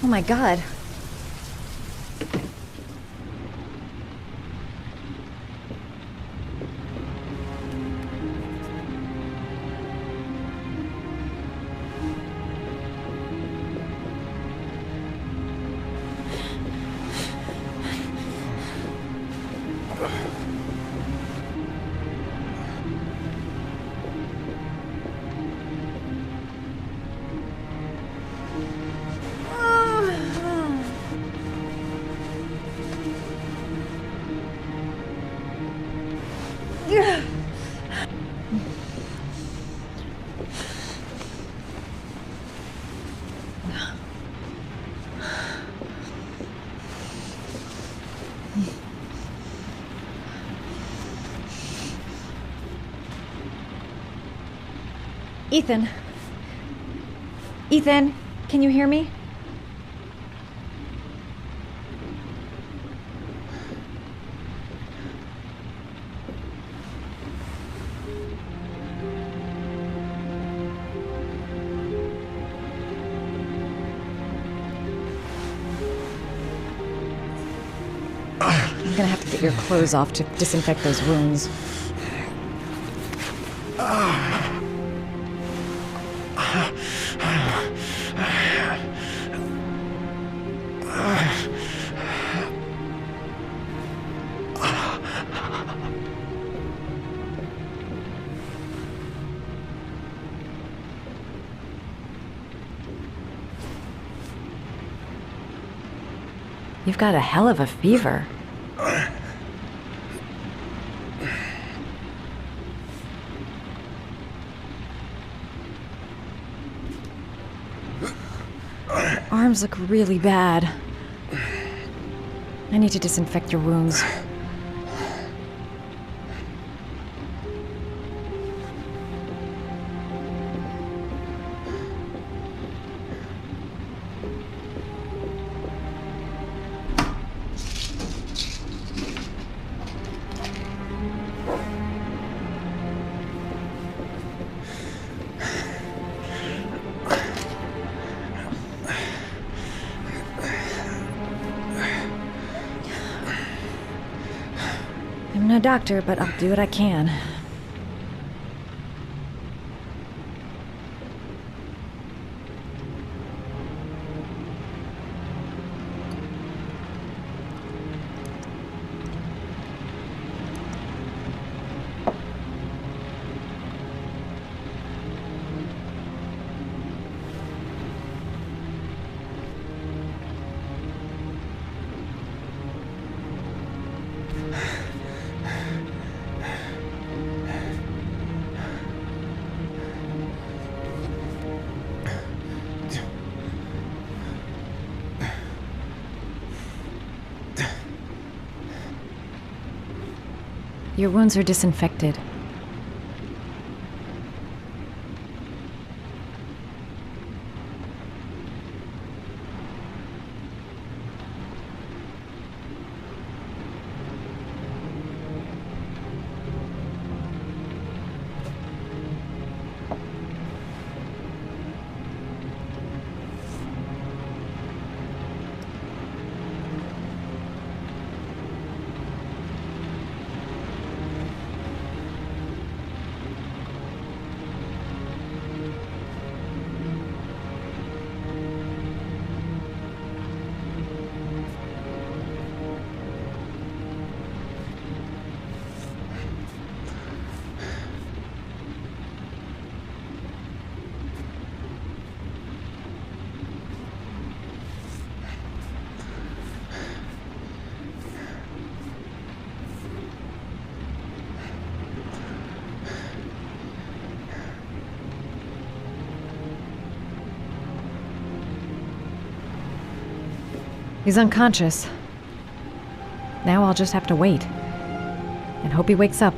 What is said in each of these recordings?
Oh my god. Ethan. Ethan, can you hear me? I'm gonna have to get your clothes off to disinfect those wounds. You've got a hell of a fever. Your arms look really bad. I need to disinfect your wounds. I'm no doctor, but I'll do what I can. Your wounds are disinfected. He's unconscious. Now I'll just have to wait. And hope he wakes up.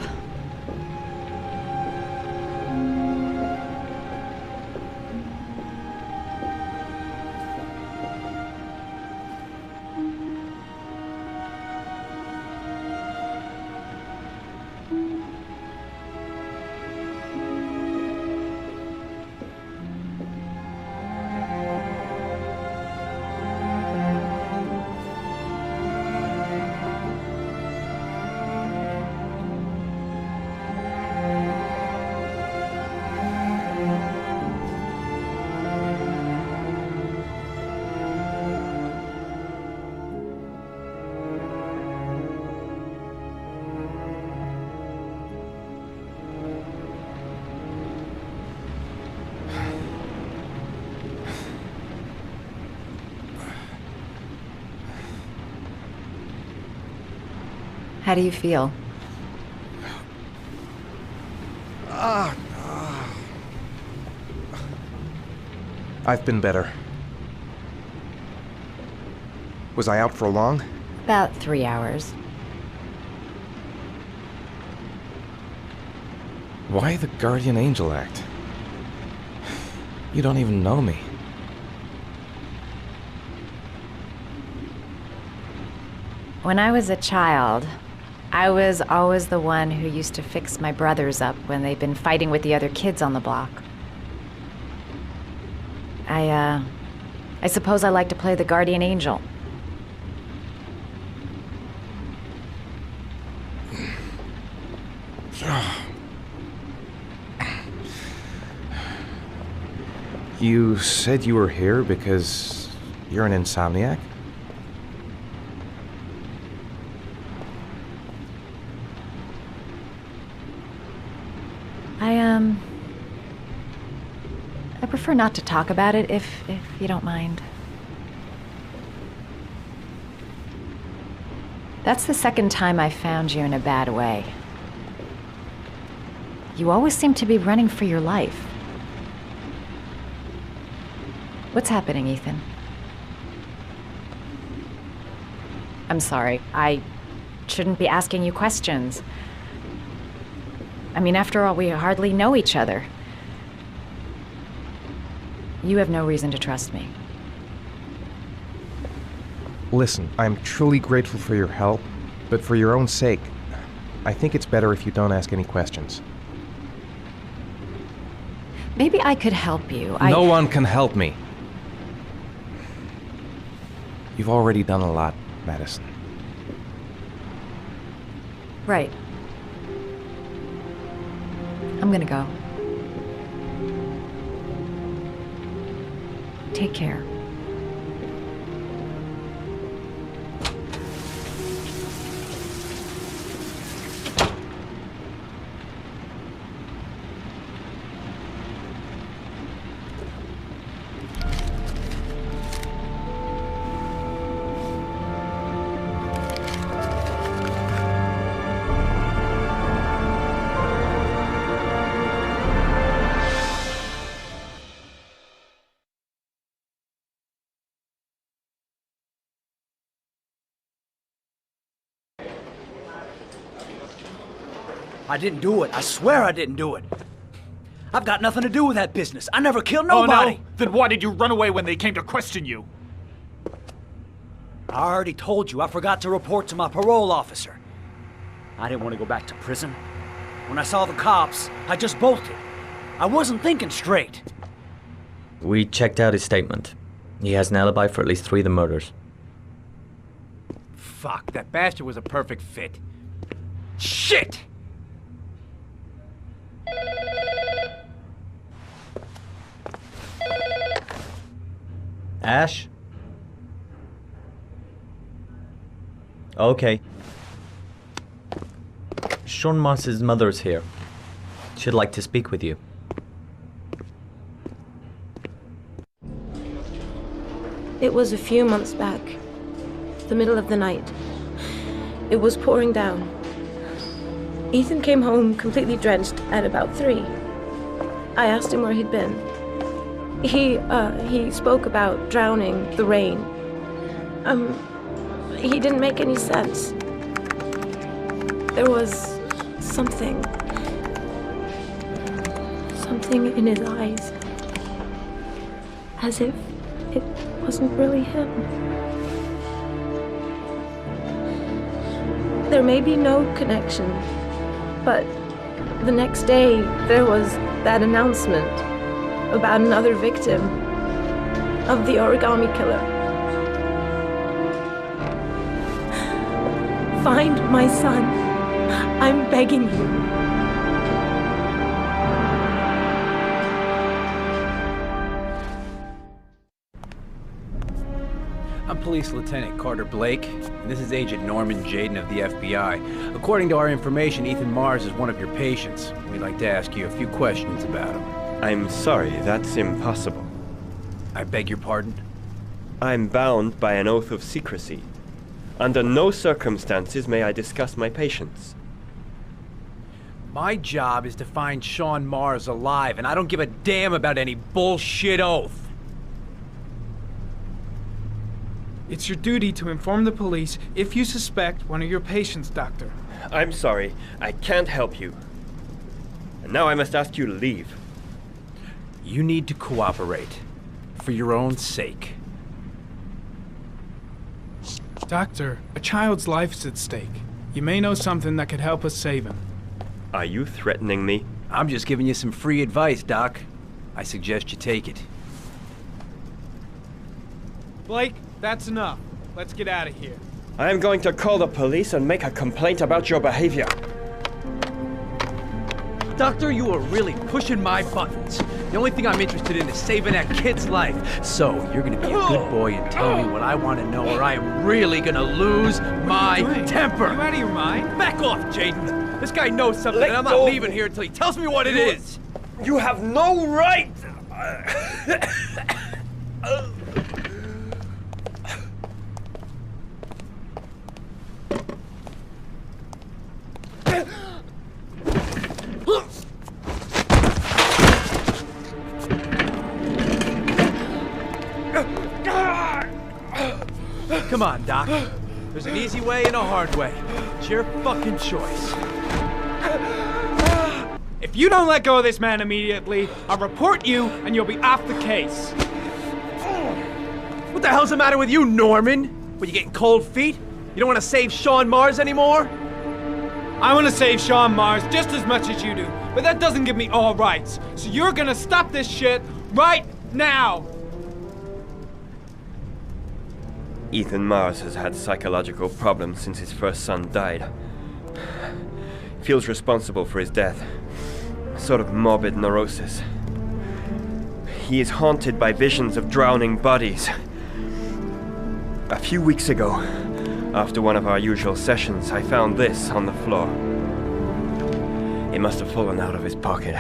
How do you feel? I've been better. Was I out for long? About 3 hours. Why the guardian angel act? You don't even know me. When I was a child, I was always the one who used to fix my brothers up when they'd been fighting with the other kids on the block. I suppose I like to play the guardian angel. You said you were here because you're an insomniac? I prefer not to talk about it if you don't mind. That's the second time I found you in a bad way. You always seem to be running for your life. What's happening, Ethan? I'm sorry. I shouldn't be asking you questions. I mean, after all, we hardly know each other. You have no reason to trust me. Listen, I'm truly grateful for your help, but for your own sake, I think it's better if you don't ask any questions. Maybe I could help you. No one can help me. You've already done a lot, Madison. Right. I'm gonna go. Take care. I didn't do it. I swear I didn't do it. I've got nothing to do with that business. I never killed nobody. Oh, no? Then why did you run away when they came to question you? I already told you I forgot to report to my parole officer. I didn't want to go back to prison. When I saw the cops, I just bolted. I wasn't thinking straight. We checked out his statement. He has an alibi for at least 3 of the murders. Fuck, that bastard was a perfect fit. Shit! Ash? Okay. Sean Moss's mother's here. She'd like to speak with you. It was a few months back, the middle of the night. It was pouring down. Ethan came home completely drenched at about 3. I asked him where he'd been. He spoke about drowning, the rain. He didn't make any sense. There was something in his eyes. As if it wasn't really him. There may be no connection, but the next day there was that announcement about another victim of the origami killer. Find my son. I'm begging you. I'm Police Lieutenant Carter Blake, and this is Agent Norman Jaden of the FBI. According to our information, Ethan Mars is one of your patients. We'd like to ask you a few questions about him. I'm sorry, that's impossible. I beg your pardon? I'm bound by an oath of secrecy. Under no circumstances may I discuss my patients. My job is to find Sean Mars alive, and I don't give a damn about any bullshit oath. It's your duty to inform the police if you suspect one of your patients, Doctor. I'm sorry, I can't help you. And now I must ask you to leave. You need to cooperate. For your own sake. Doctor, a child's life's at stake. You may know something that could help us save him. Are you threatening me? I'm just giving you some free advice, Doc. I suggest you take it. Blake, that's enough. Let's get out of here. I am going to call the police and make a complaint about your behavior. Doctor, you are really pushing my buttons. The only thing I'm interested in is saving that kid's life. So, you're gonna be a good boy and tell me what I want to know, or I am really gonna lose my temper. You out of your mind? Back off, Jaden. This guy knows something, and I'm not leaving here until he tells me what it is. You have no right! Come on, Doc. There's an easy way and a hard way. It's your fucking choice. If you don't let go of this man immediately, I'll report you and you'll be off the case. What the hell's the matter with you, Norman? What, you getting cold feet? You don't want to save Sean Mars anymore? I want to save Sean Mars just as much as you do, but that doesn't give me all rights. So you're gonna stop this shit right now! Ethan Mars has had psychological problems since his first son died. Feels responsible for his death. A sort of morbid neurosis. He is haunted by visions of drowning bodies. A few weeks ago, after one of our usual sessions, I found this on the floor. It must have fallen out of his pocket.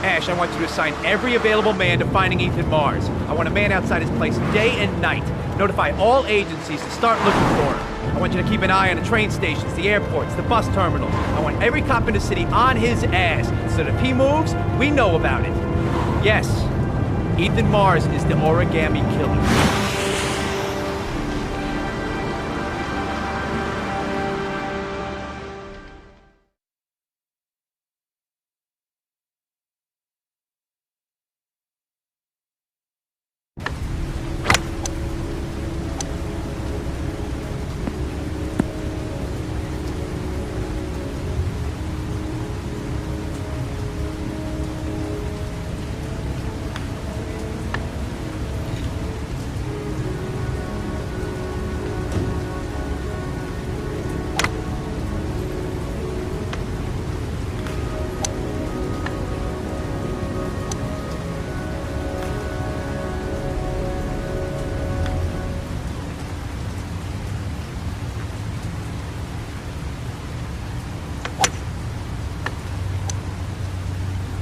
Ash, I want you to assign every available man to finding Ethan Mars. I want a man outside his place day and night. Notify all agencies to start looking for him. I want you to keep an eye on the train stations, the airports, the bus terminals. I want every cop in the city on his ass, so that if he moves, we know about it. Yes, Ethan Mars is the origami killer.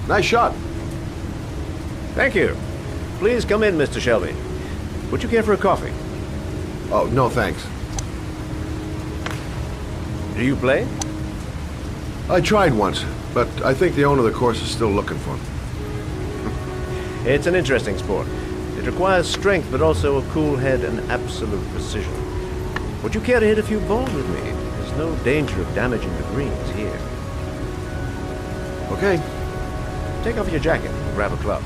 Nice shot. Thank you. Please come in, Mr. Shelby. Would you care for a coffee? Oh, no thanks. Do you play? I tried once, but I think the owner of the course is still looking for me. It's an interesting sport. It requires strength, but also a cool head and absolute precision. Would you care to hit a few balls with me? There's no danger of damaging the greens here. Okay. Take off your jacket and grab a club.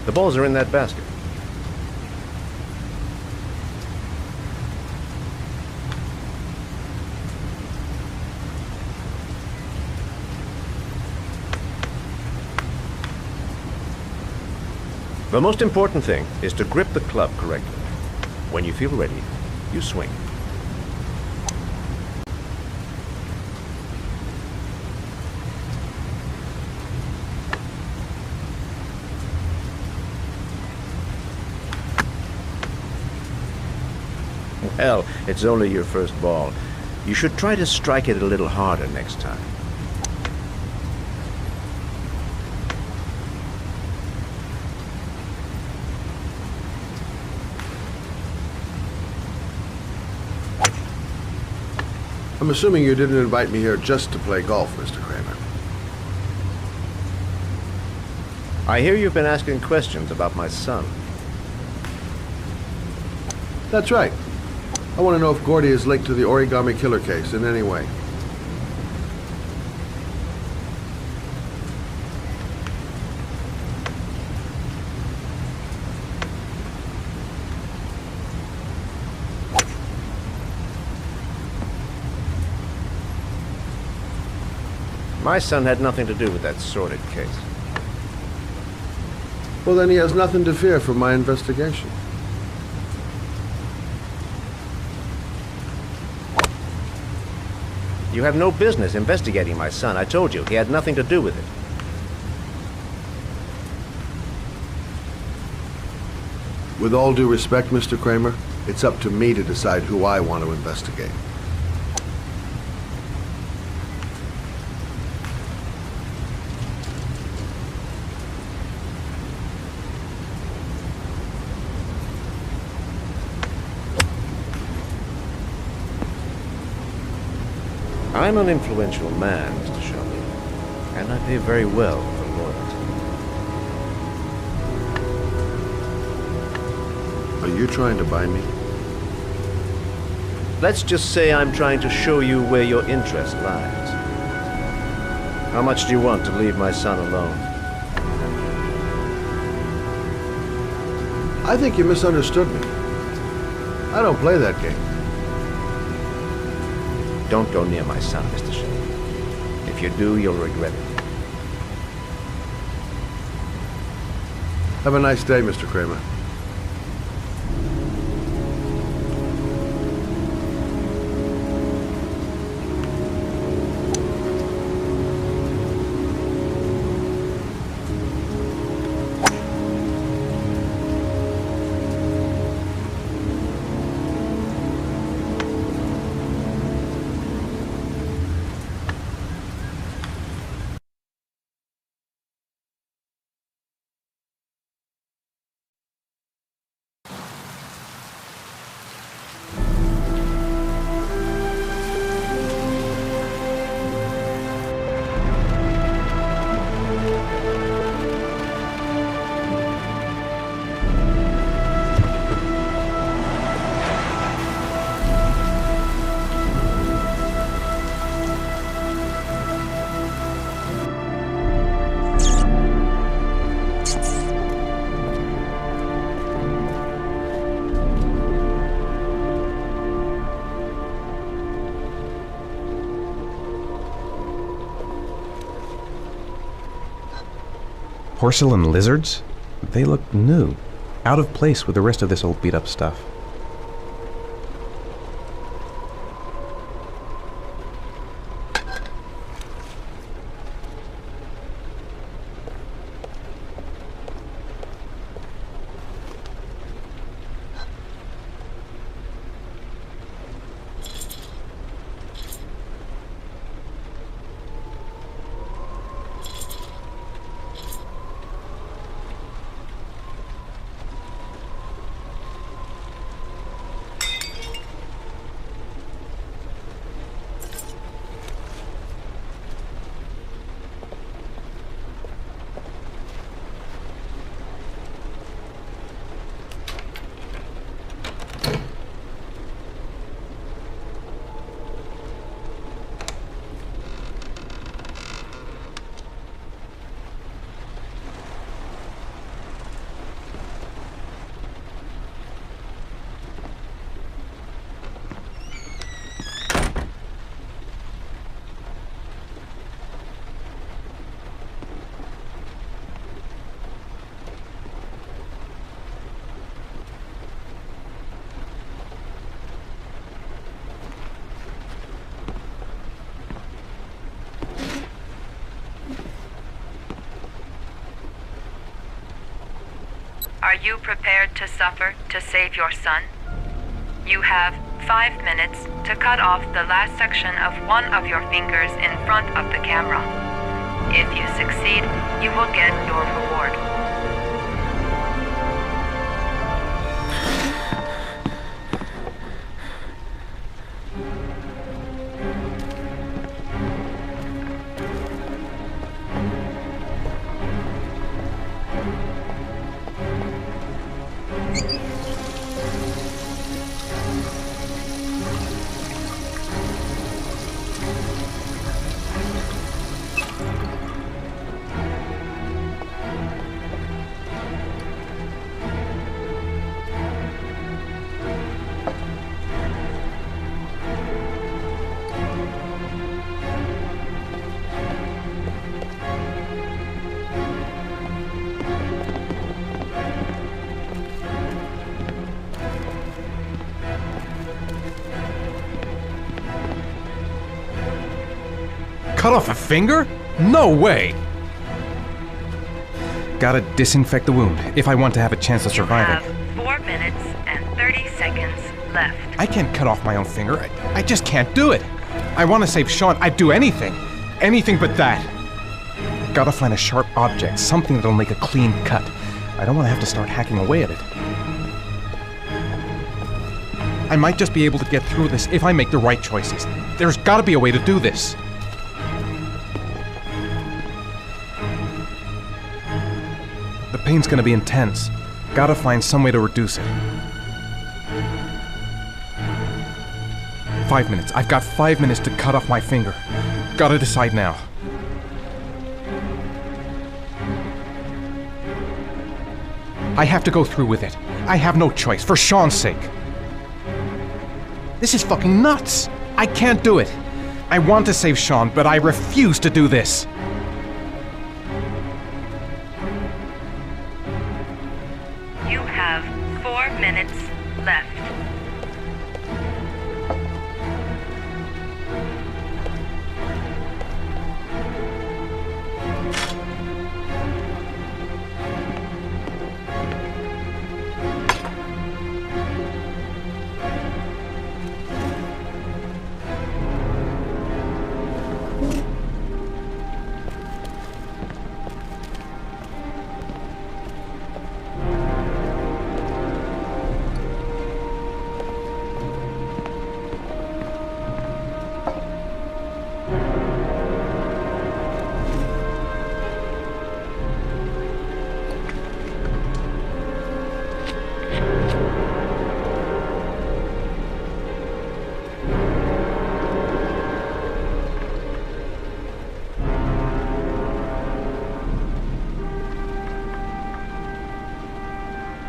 The balls are in that basket. The most important thing is to grip the club correctly. When you feel ready, you swing. Well, it's only your first ball. You should try to strike it a little harder next time. I'm assuming you didn't invite me here just to play golf, Mr. Kramer. I hear you've been asking questions about my son. That's right. I want to know if Gordy is linked to the Origami Killer case in any way. My son had nothing to do with that sordid case. Well, then he has nothing to fear from my investigation. You have no business investigating my son. I told you, he had nothing to do with it. With all due respect, Mr. Kramer, it's up to me to decide who I want to investigate. I'm an influential man, Mr. Shelby, and I pay very well for loyalty. Are you trying to buy me? Let's just say I'm trying to show you where your interest lies. How much do you want to leave my son alone? I think you misunderstood me. I don't play that game. Don't go near my son, Mr. Shelby. If you do, you'll regret it. Have a nice day, Mr. Kramer. Porcelain lizards? They look new. Out of place with the rest of this old beat-up stuff. Are you prepared to suffer to save your son? You have 5 minutes to cut off the last section of one of your fingers in front of the camera. If you succeed, you will get your reward. Cut off a finger? No way! Gotta disinfect the wound if I want to have a chance of surviving. You have 4 minutes and 30 seconds left. I can't cut off my own finger. I just can't do it. I want to save Sean. I'd do anything. Anything but that. Gotta find a sharp object, something that'll make a clean cut. I don't want to have to start hacking away at it. I might just be able to get through this if I make the right choices. There's gotta be a way to do this. The pain's gonna be intense. Gotta find some way to reduce it. 5 minutes. I've got 5 minutes to cut off my finger. Gotta decide now. I have to go through with it. I have no choice, for Sean's sake. This is fucking nuts. I can't do it. I want to save Sean, but I refuse to do this. You have 4 minutes left.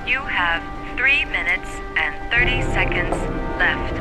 You have 3 minutes and 30 seconds left.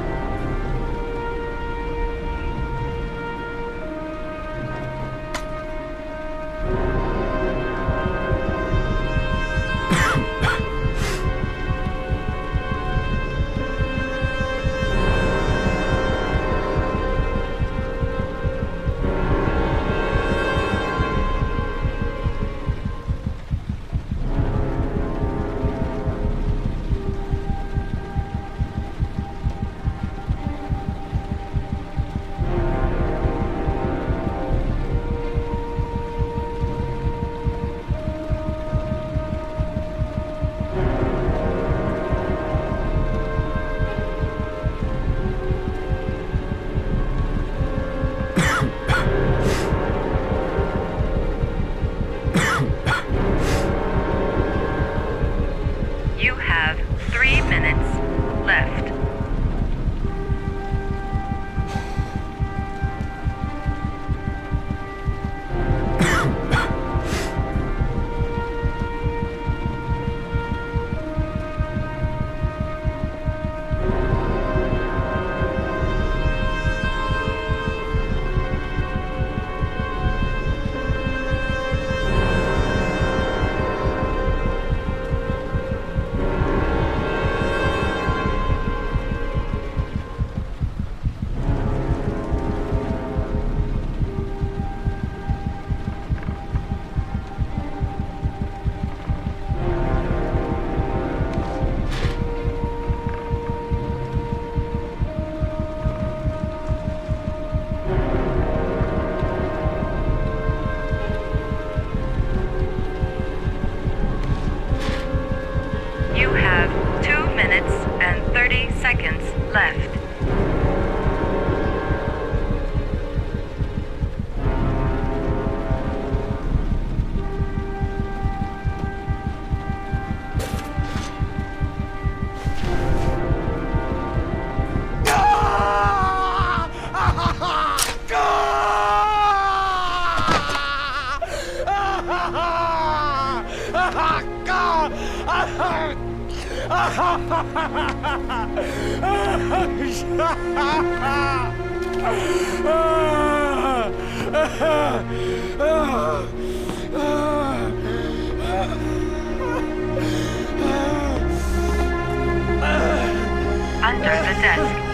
Under the desk.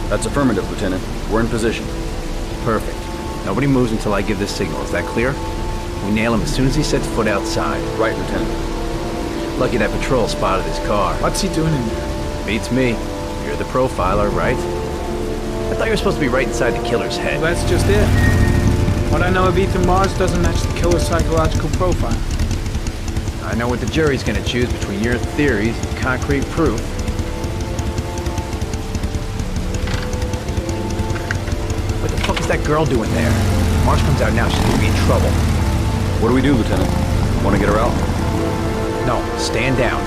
That's affirmative, Lieutenant. We're in position. Perfect. Nobody moves until I give this signal. Is that clear? We nail him as soon as he sets foot outside. Right, Lieutenant. Lucky that patrol spotted his car. What's he doing in there? Beats me. You're the profiler, right? I thought you were supposed to be right inside the killer's head. Well, that's just it. What I know of Ethan Mars doesn't match the killer's psychological profile. I know what the jury's gonna choose between your theories and concrete proof. What the fuck is that girl doing there? If Mars comes out now, she's gonna be in trouble. What do we do, Lieutenant? Want to get her out? No, stand down.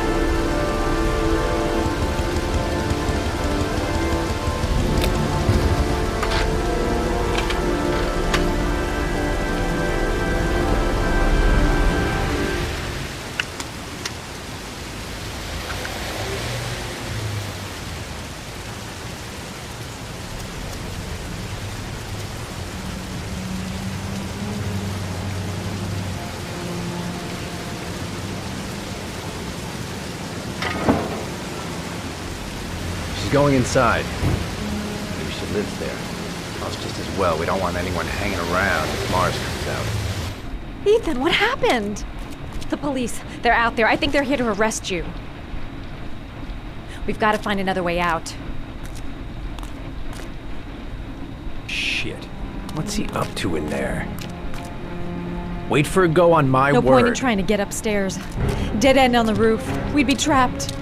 Going inside. Maybe she lives there. Well, it's just as well. We don't want anyone hanging around if Mars comes out. Ethan, what happened? The police. They're out there. I think they're here to arrest you. We've got to find another way out. Shit. What's he up to in there? Wait for a go on my word. No point in trying to get upstairs. Dead end on the roof. We'd be trapped.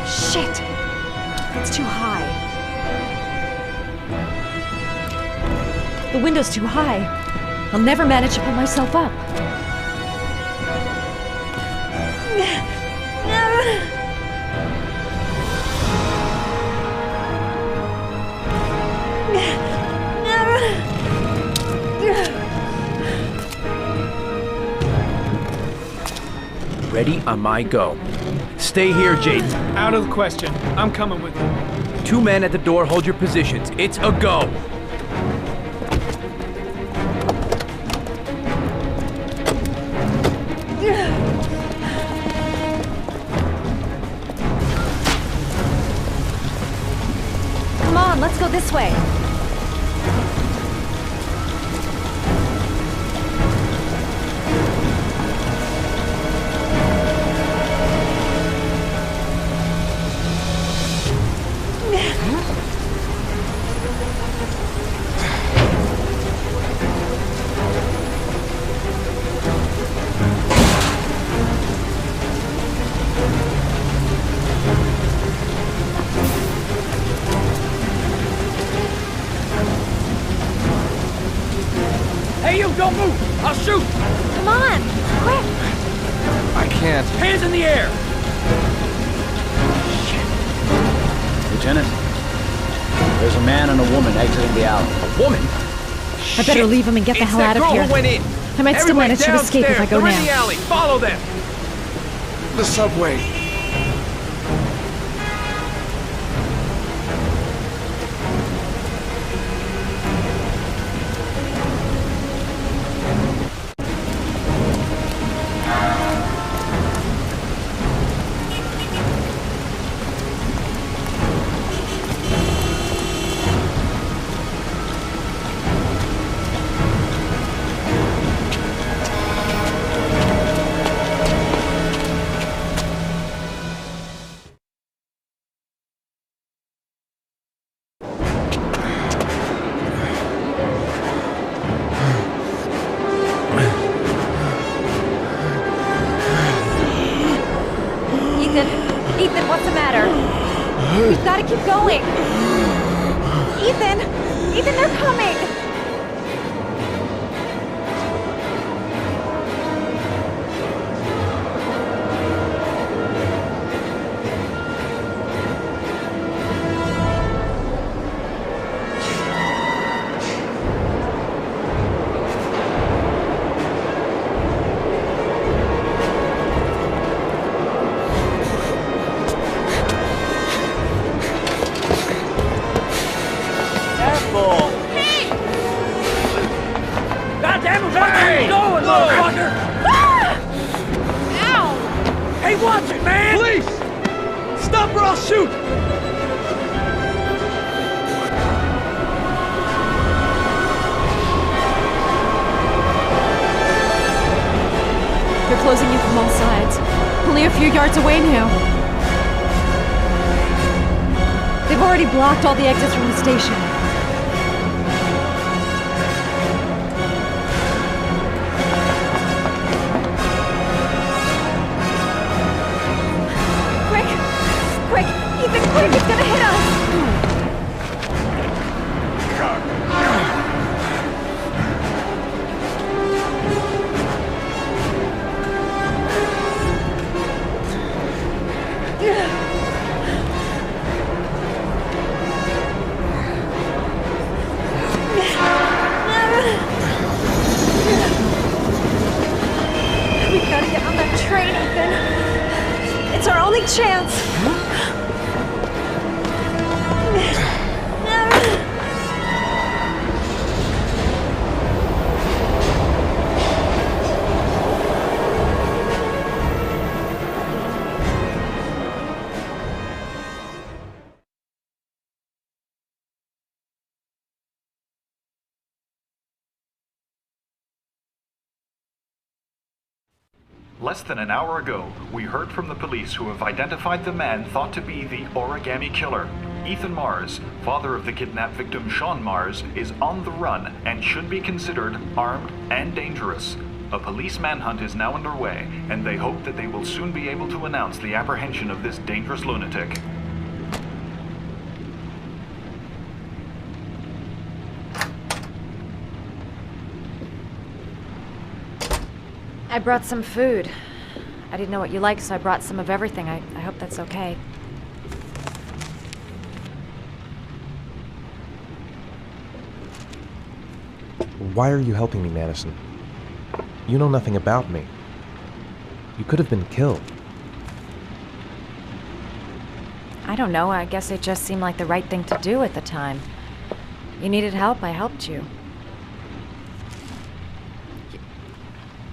Shit! It's too high. The window's too high. I'll never manage to pull myself up. Ready on my go. Stay here, Jaden. Out of the question. I'm coming with you. 2 men at the door, hold your positions. It's a go. Come on, let's go this way. Hey, you, don't move! I'll shoot! Come on, quick! I can't. Hands in the air! Lieutenant, there's a man and a woman exiting the alley. A woman? I better leave him and get the hell out of here. Went in. I might still manage to escape if I go They're now. in the alley. Follow them. The subway. Ethan, what's the matter? We've got to keep going. Ethan, they're coming. Watch it, man! Police! Stop or I'll shoot! They're closing in from all sides. Only a few yards away now. They've already blocked all the exits from the station. Quick, it's gonna hit us! We've gotta get on that train, Ethan. It's our only chance. Less than an hour ago, we heard from the police who have identified the man thought to be the origami killer. Ethan Mars, father of the kidnapped victim Sean Mars, is on the run and should be considered armed and dangerous. A police manhunt is now underway, and they hope that they will soon be able to announce the apprehension of this dangerous lunatic. I brought some food. I didn't know what you liked, so I brought some of everything. I hope that's okay. Why are you helping me, Madison? You know nothing about me. You could have been killed. I don't know, I guess it just seemed like the right thing to do at the time. You needed help, I helped you.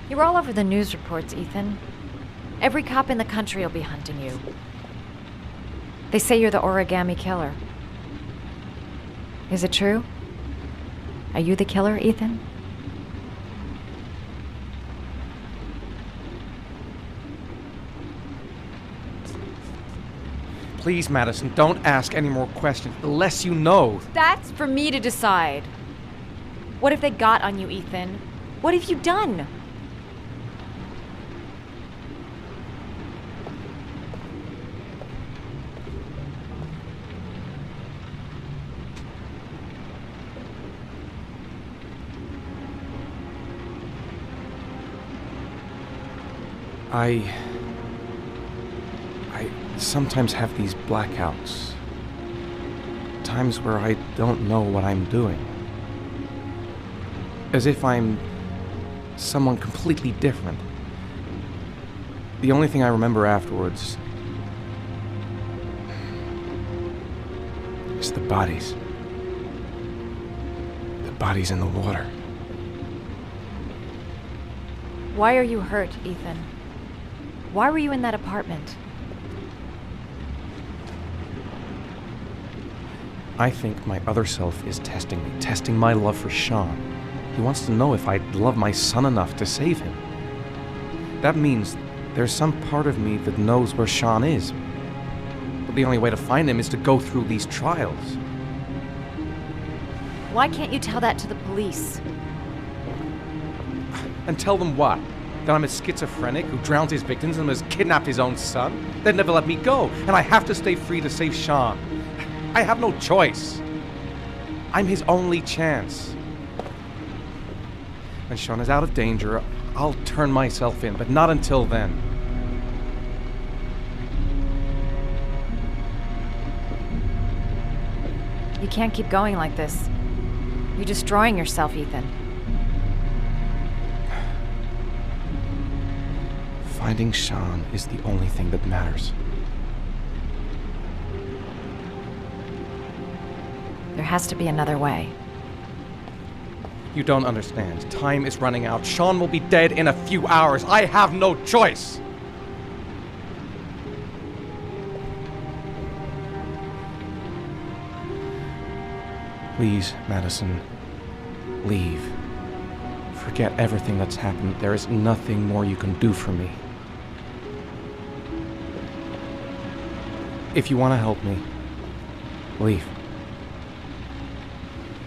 You're all over the news reports, Ethan. Every cop in the country will be hunting you. They say you're the origami killer. Is it true? Are you the killer, Ethan? Please, Madison, don't ask any more questions. The less you know. That's for me to decide. What if they got on you, Ethan? What have you done? I sometimes have these blackouts. Times where I don't know what I'm doing. As if I'm someone completely different. The only thing I remember afterwards is the bodies. The bodies in the water. Why are you hurt, Ethan? Why were you in that apartment? I think my other self is testing me, testing my love for Sean. He wants to know if I love my son enough to save him. That means there's some part of me that knows where Sean is. But the only way to find him is to go through these trials. Why can't you tell that to the police? And tell them what? That I'm a schizophrenic who drowns his victims and has kidnapped his own son? They'd never let me go, and I have to stay free to save Sean. I have no choice. I'm his only chance. When Sean is out of danger, I'll turn myself in, but not until then. You can't keep going like this. You're destroying yourself, Ethan. Finding Sean is the only thing that matters. There has to be another way. You don't understand. Time is running out. Sean will be dead in a few hours. I have no choice. Please, Madison, leave. Forget everything that's happened. There is nothing more you can do for me. If you want to help me, leave.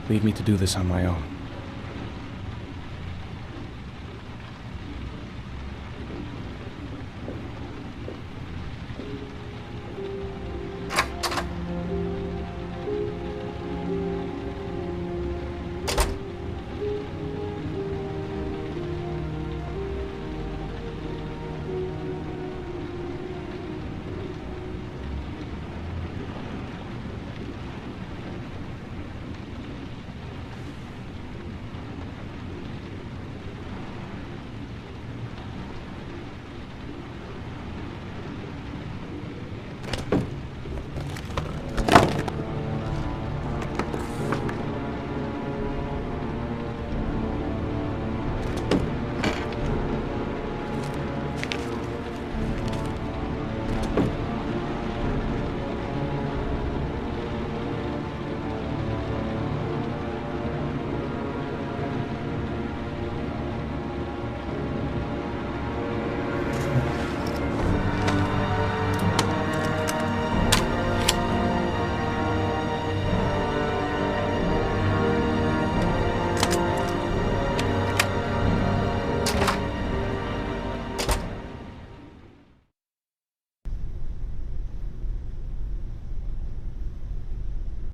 Leave me to do this on my own.